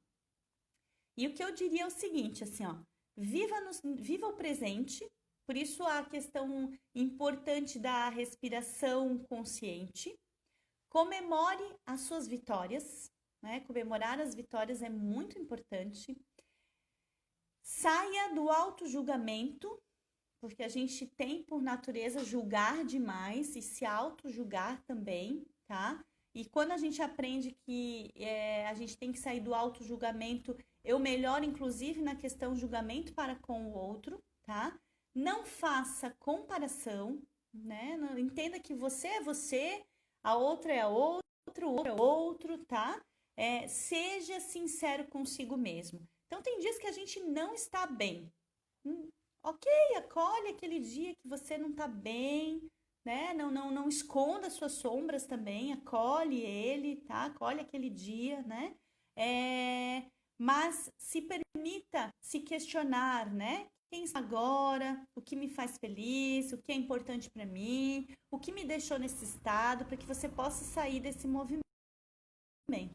Speaker 1: E o que eu diria é o seguinte, assim, ó, viva o presente, por isso a questão importante da respiração consciente, comemore as suas vitórias, né? Comemorar as vitórias é muito importante. Saia do auto-julgamento, porque a gente tem por natureza julgar demais e se auto-julgar também, tá? E quando a gente aprende que a gente tem que sair do auto-julgamento, eu melhoro inclusive na questão julgamento para com o outro, tá? Não faça comparação, né? Entenda que você é você, a outra é a outra, o outro é o outro, tá? Seja sincero consigo mesmo. Então, tem dias que a gente não está bem. Ok, acolhe aquele dia que você não está bem, né? Não esconda suas sombras também, acolhe ele, tá? Acolhe aquele dia, né? Mas se permita se questionar, né? Quem está agora, o que me faz feliz, o que é importante para mim, o que me deixou nesse estado, para que você possa sair desse movimento.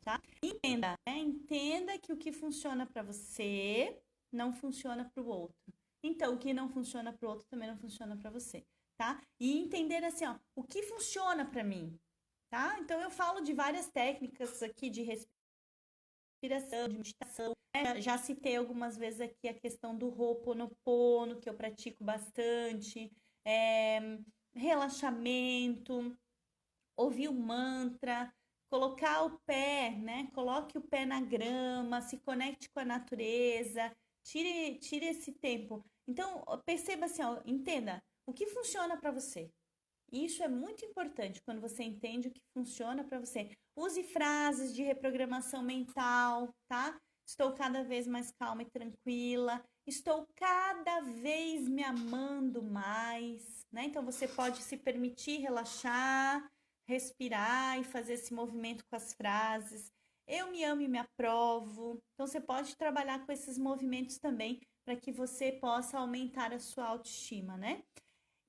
Speaker 1: Tá? Entenda, né? Entenda que o que funciona para você não funciona para o outro. Então, o que não funciona para o outro também não funciona para você, tá? E entender assim, ó, o que funciona para mim, tá? Então, eu falo de várias técnicas aqui de respiração, de meditação. Já citei algumas vezes aqui a questão do Ho'oponopono, que eu pratico bastante, relaxamento, ouvir o mantra, colocar o pé, né? Coloque o pé na grama, se conecte com a natureza, tire esse tempo. Então, perceba assim, ó, entenda o que funciona para você. Isso é muito importante quando você entende o que funciona para você. Use frases de reprogramação mental, tá? Estou cada vez mais calma e tranquila. Estou cada vez me amando mais, né? Então você pode se permitir relaxar, respirar e fazer esse movimento com as frases. Eu me amo e me aprovo. Então você pode trabalhar com esses movimentos também para que você possa aumentar a sua autoestima, né?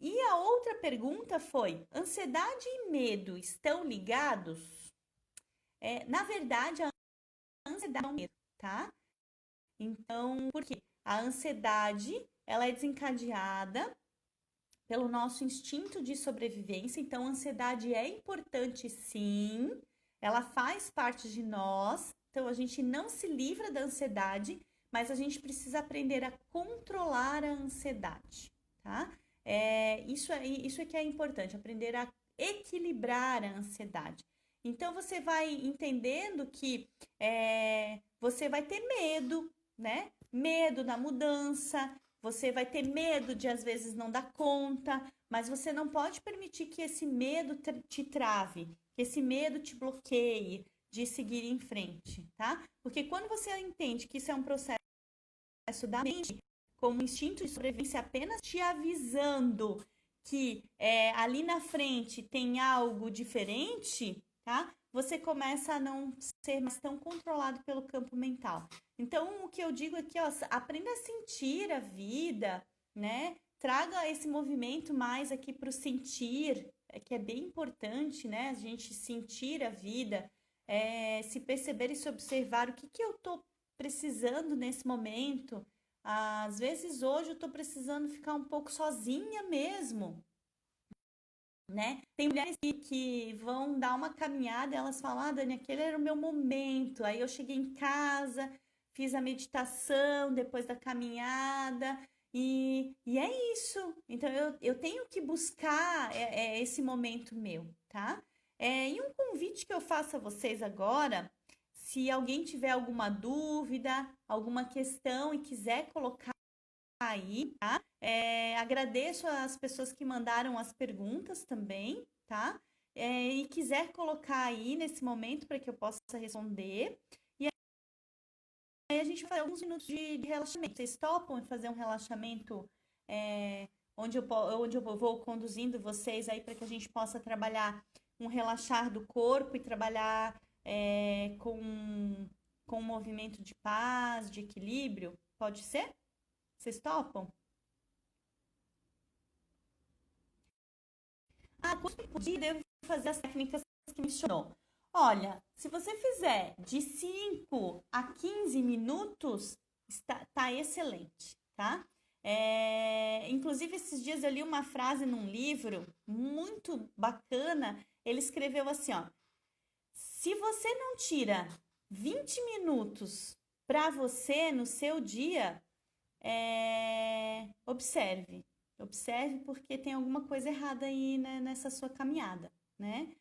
Speaker 1: E a outra pergunta foi: ansiedade e medo estão ligados? Na verdade, a ansiedade é um medo, tá? Então, por quê? A ansiedade, ela é desencadeada pelo nosso instinto de sobrevivência. Então, a ansiedade é importante, sim. Ela faz parte de nós. Então, a gente não se livra da ansiedade, mas a gente precisa aprender a controlar a ansiedade, tá? Isso é que é importante, aprender a equilibrar a ansiedade. Então, você vai entendendo que você vai ter medo, né? Medo da mudança, você vai ter medo de, às vezes, não dar conta, mas você não pode permitir que esse medo te trave, que esse medo te bloqueie de seguir em frente, tá? Porque quando você entende que isso é um processo da mente, como instinto de sobrevivência, apenas te avisando que ali na frente tem algo diferente, tá? Você começa a não ser mais tão controlado pelo campo mental. Então, o que eu digo aqui, ó, aprenda a sentir a vida, né? Traga esse movimento mais aqui para o sentir, que é bem importante, né? A gente sentir a vida, se perceber e se observar o que eu estou precisando nesse momento. Às vezes, hoje, eu estou precisando ficar um pouco sozinha mesmo, né? Tem mulheres que vão dar uma caminhada, elas falam, ah, Dani, aquele era o meu momento. Aí eu cheguei em casa, fiz a meditação depois da caminhada, e é isso. Então eu tenho que buscar esse momento meu, tá? E um convite que eu faço a vocês agora, se alguém tiver alguma dúvida, alguma questão e quiser colocar aí, tá? Agradeço as pessoas que mandaram as perguntas também, tá? E quiser colocar aí nesse momento para que eu possa responder. E aí a gente vai fazer alguns minutos de relaxamento. Vocês topam fazer um relaxamento onde eu vou conduzindo vocês aí para que a gente possa trabalhar um relaxar do corpo e trabalhar com um movimento de paz, de equilíbrio? Pode ser? Vocês topam? Quanto por dia devo fazer as técnicas que mencionou? Olha, se você fizer de 5 a 15 minutos, tá excelente, tá? Inclusive, esses dias eu li uma frase num livro muito bacana. Ele escreveu assim, ó: se você não tira 20 minutos para você no seu dia, observe. Observe porque tem alguma coisa errada aí, né, nessa sua caminhada, né?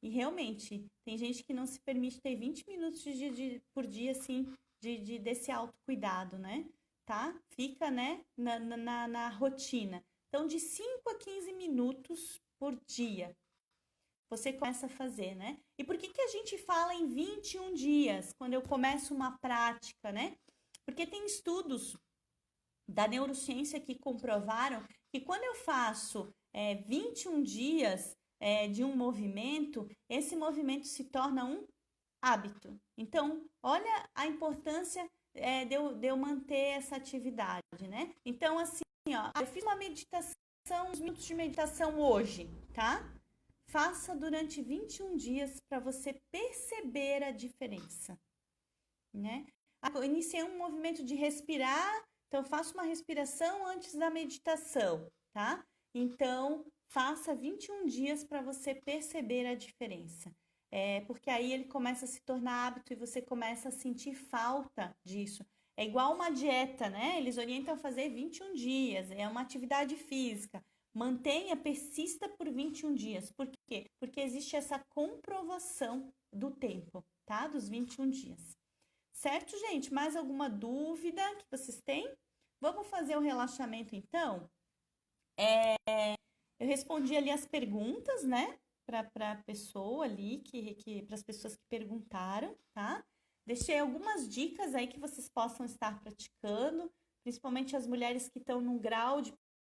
Speaker 1: E realmente, tem gente que não se permite ter 20 minutos por dia, assim, desse autocuidado, né? Tá? Fica, né, na rotina. Então, de 5 a 15 minutos por dia, você começa a fazer, né? E por que a gente fala em 21 dias, quando eu começo uma prática, né? Porque tem estudos da neurociência que comprovaram que quando eu faço 21 dias de um movimento, esse movimento se torna um hábito. Então, olha a importância de eu manter essa atividade, né? Então, assim, ó, eu fiz uma meditação, uns minutos de meditação hoje, tá? Faça durante 21 dias para você perceber a diferença, né? Eu iniciei um movimento de respirar, então faça uma respiração antes da meditação, tá? Então, faça 21 dias para você perceber a diferença. Porque aí ele começa a se tornar hábito e você começa a sentir falta disso. É igual uma dieta, né? Eles orientam a fazer 21 dias, é uma atividade física. Mantenha, persista por 21 dias. Por quê? Porque existe essa comprovação do tempo, tá? Dos 21 dias. Certo, gente? Mais alguma dúvida que vocês têm? Vamos fazer o relaxamento, então? Eu respondi ali as perguntas, né? Para a pessoa ali, para as pessoas que perguntaram, tá? Deixei algumas dicas aí que vocês possam estar praticando, principalmente as mulheres que estão num grau de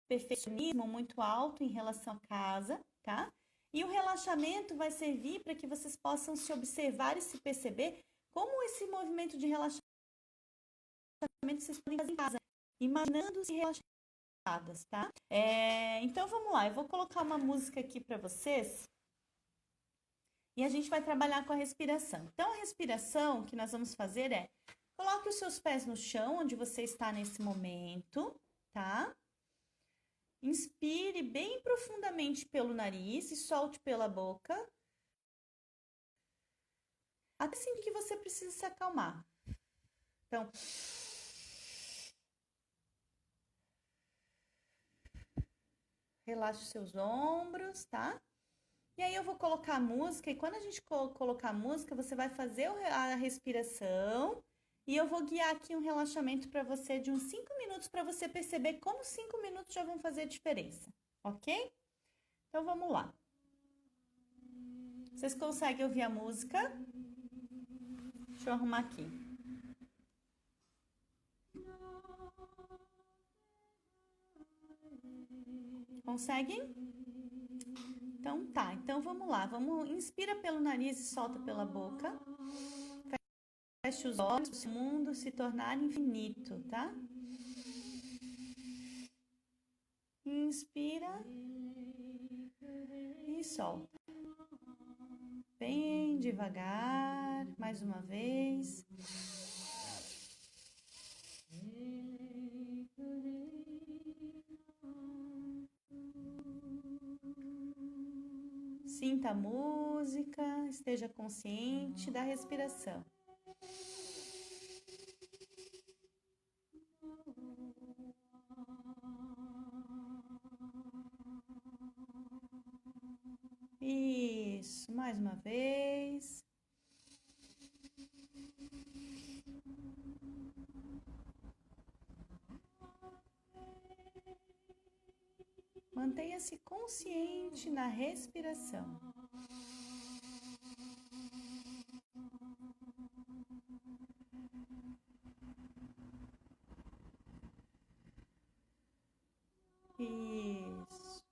Speaker 1: perfeccionismo muito alto em relação à casa, tá? E o relaxamento vai servir para que vocês possam se observar e se perceber como esse movimento de relaxamento vocês podem fazer em casa, imaginando-se relaxadas, tá? Então vamos lá, eu vou colocar uma música aqui para vocês e a gente vai trabalhar com a respiração. Então a respiração que nós vamos fazer coloque os seus pés no chão, onde você está nesse momento, tá? Inspire bem profundamente pelo nariz e solte pela boca. Até sentir que você precisa se acalmar. Então, relaxe os seus ombros, tá? E aí eu vou colocar a música, e quando a gente colocar a música, você vai fazer a respiração, e eu vou guiar aqui um relaxamento para você de uns 5 minutos, para você perceber como 5 minutos já vão fazer diferença, ok? Então vamos lá. Vocês conseguem ouvir a música? Deixa eu arrumar aqui. Conseguem? Então tá, então vamos lá. Inspira pelo nariz e solta pela boca. Feche os olhos, para o mundo se tornar infinito, tá? Inspira e solta. Bem devagar, mais uma vez. Sinta a música, esteja consciente da respiração. Isso, mais uma vez. Mantenha-se consciente na respiração. Isso.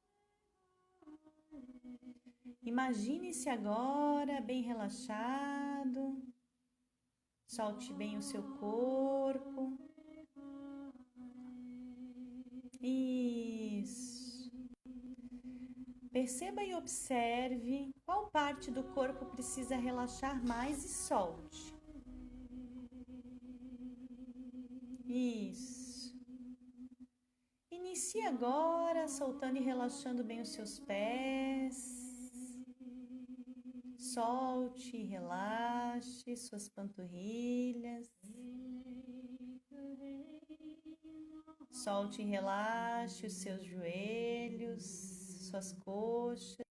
Speaker 1: Imagine-se agora bem relaxado. Solte bem o seu corpo. Isso. Perceba e observe qual parte do corpo precisa relaxar mais e solte. Isso. Inicie agora soltando e relaxando bem os seus pés. Solte e relaxe suas panturrilhas. Solte e relaxe os seus joelhos, suas coxas.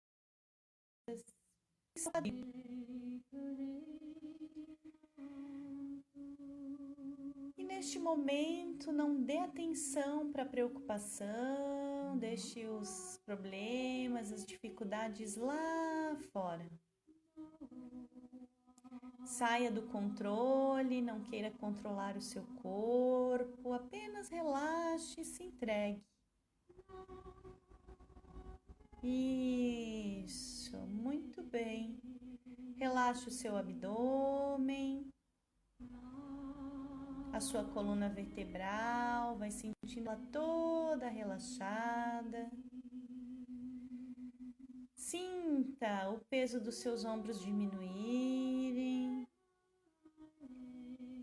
Speaker 1: E neste momento não dê atenção para a preocupação, deixe os problemas, as dificuldades lá fora. Saia do controle, não queira controlar o seu corpo, apenas relaxe e se entregue. Isso, muito bem. Relaxe o seu abdômen, a sua coluna vertebral, vai sentindo-a toda relaxada. Sinta o peso dos seus ombros diminuírem.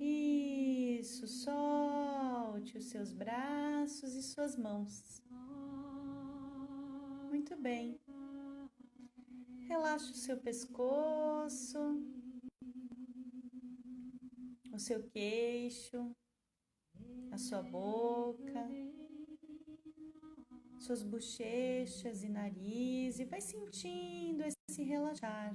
Speaker 1: Isso, solte os seus braços e suas mãos. Muito bem. Relaxe o seu pescoço, o seu queixo, a sua boca, suas bochechas e nariz, e vai sentindo esse relaxar.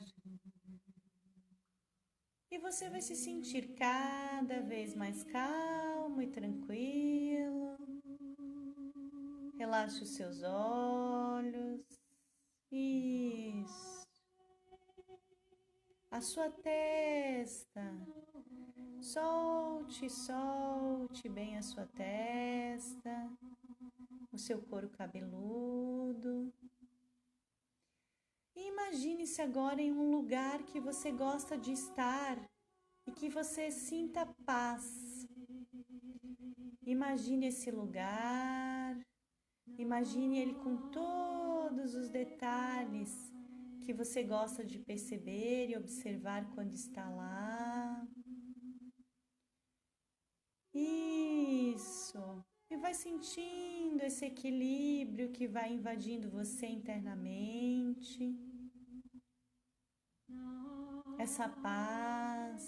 Speaker 1: E você vai se sentir cada vez mais calmo e tranquilo. Relaxe os seus olhos. Isso. A sua testa. Solte, solte bem a sua testa. O seu couro cabeludo. E imagine-se agora em um lugar que você gosta de estar e que você sinta paz. Imagine esse lugar, imagine ele com todos os detalhes que você gosta de perceber e observar quando está lá. Isso. E vai sentindo esse equilíbrio que vai invadindo você internamente. Essa paz.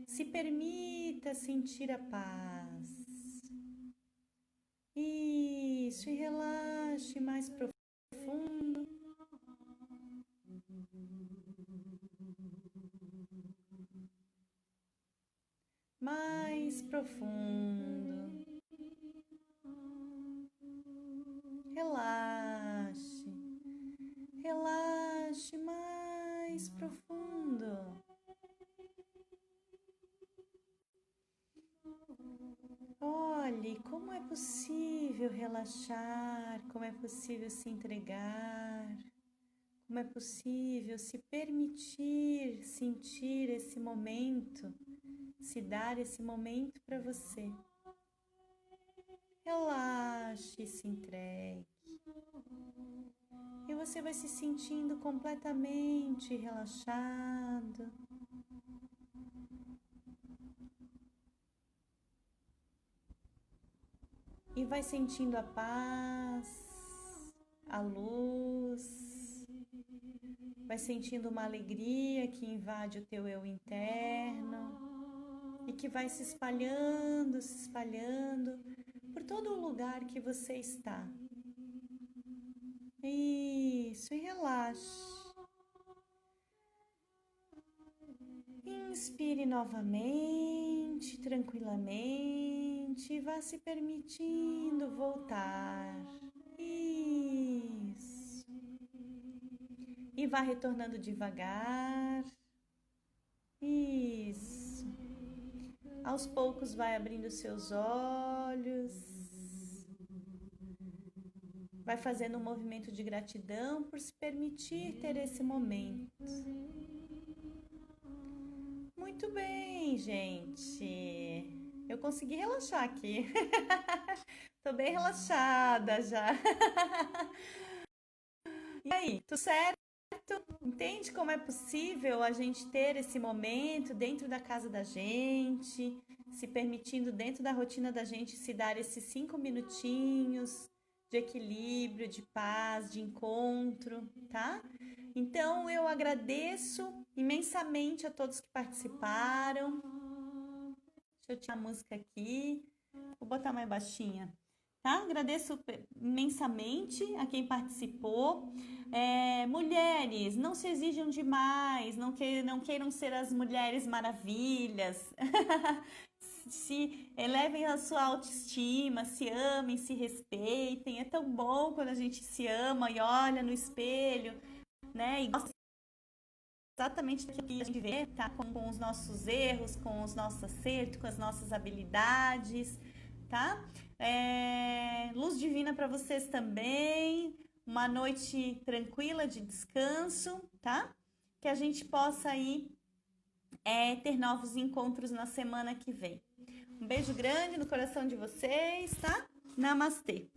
Speaker 1: Se permita sentir a paz. Isso, e relaxe mais profundo. Mais profundo. Relaxe. Relaxe mais profundo. Olhe como é possível relaxar, como é possível se entregar, como é possível se permitir sentir esse momento, se dar esse momento para você. Relaxe e se entregue. E você vai se sentindo completamente relaxado. E vai sentindo a paz, a luz, Vai sentindo uma alegria que invade o teu eu interno e que vai se espalhando por todo o lugar que você está. Isso, e relaxe. Inspire novamente, tranquilamente, e vá se permitindo voltar. Isso. E vá retornando devagar. Isso. Aos poucos vai abrindo seus olhos. Vai fazendo um movimento de gratidão por se permitir ter esse momento. Muito bem, gente. Eu consegui relaxar aqui. Tô bem relaxada já. E aí, tudo certo? Entende como é possível a gente ter esse momento dentro da casa da gente, se permitindo dentro da rotina da gente se dar esses 5 minutinhos de equilíbrio, de paz, de encontro, tá? Então, eu agradeço imensamente a todos que participaram. Deixa eu tirar a música aqui. Vou botar mais baixinha, tá? Agradeço imensamente a quem participou. Mulheres, não se exijam demais, não queiram ser as mulheres maravilhas. Se elevem a sua autoestima, se amem, se respeitem. É tão bom quando a gente se ama e olha no espelho, né? E gosta exatamente do que a gente vê, tá? Com os nossos erros, com os nossos acertos, com as nossas habilidades, tá? Luz divina para vocês também. Uma noite tranquila de descanso, tá? Que a gente possa aí ter novos encontros na semana que vem. Um beijo grande no coração de vocês, tá? Namastê!